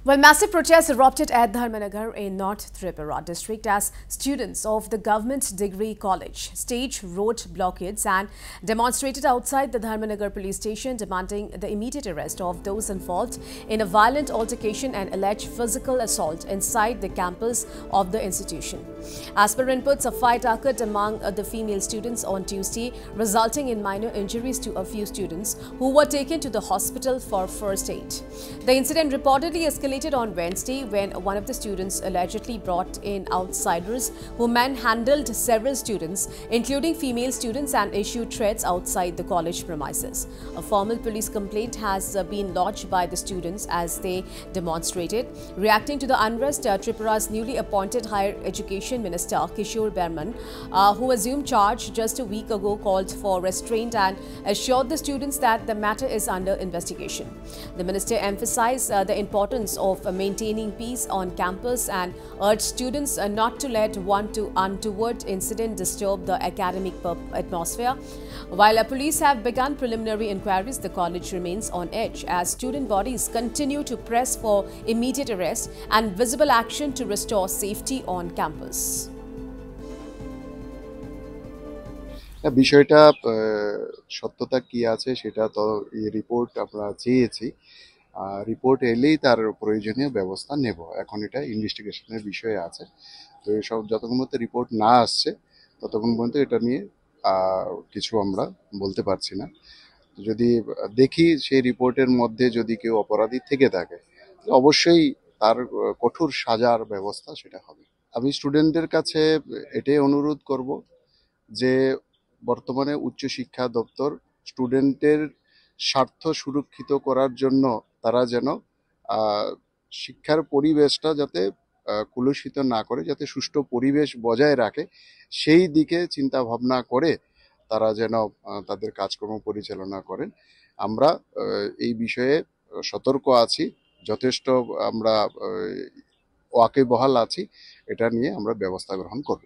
Well, massive protests erupted at Dharmanagar in North Tripura district as students of the Government Degree College staged road blockades and demonstrated outside the Dharmanagar police station, demanding the immediate arrest of those involved in a violent altercation and alleged physical assault inside the campus of the institution. As per inputs, a fight occurred among the female students on Tuesday, resulting in minor injuries to a few students who were taken to the hospital for first aid. The incident reportedly escalated on Wednesday when one of the students allegedly brought in outsiders who manhandled several students, including female students, and issued threats outside the college premises. A formal police complaint has been lodged by the students as they demonstrated. Reacting to the unrest, Tripura's newly appointed Higher Education Minister Kishore Berman, who assumed charge just a week ago, called for restraint and assured the students that the matter is under investigation. The minister emphasized the importance of maintaining peace on campus and urged students not to let one untoward incident disturb the academic atmosphere. While police have begun preliminary inquiries, the college remains on edge as student bodies continue to press for immediate arrest and visible action to restore safety on campus. বিষয়টা সত্যতা কি আছে সেটা তো এই report আমরা চেয়েছি। Report এলেই তার প্রয়োজনীয় ব্যবস্থা নেব। এখন এটা ইনভেস্টিগেশনের বিষয়ে আছে। তো এসব যতক্ষণ পর্যন্ত রিপোর্ট না আসছে ততক্ষণ পর্যন্ত এটা নিয়ে কিছু আমরা বলতে পারছি না। যদি দেখি সেই রিপোর্টের মধ্যে যদি কেউ অপরাধী থেকে থাকে অবশ্যই তার কঠোর সাজার ব্যবস্থা সেটা হবে। আমি স্টুডেন্টদের কাছে এটাই অনুরোধ করব যে বর্তমানে উচ্চশিক্ষা দপ্তর স্টুডেন্টের স্বার্থ সুরক্ষিত করার জন্য তারা যেন শিক্ষার পরিবেশটা যাতে কলুষিত না করে, যাতে সুষ্ঠু পরিবেশ বজায় রাখে, সেই দিকে চিন্তা ভাবনা করে তারা যেন তাদের কাজকর্ম পরিচালনা করেন। আমরা এই বিষয়ে সতর্ক আছি, যথেষ্ট আমরা ওয়াকিবহাল আছি, এটা নিয়ে আমরা ব্যবস্থা গ্রহণ করব।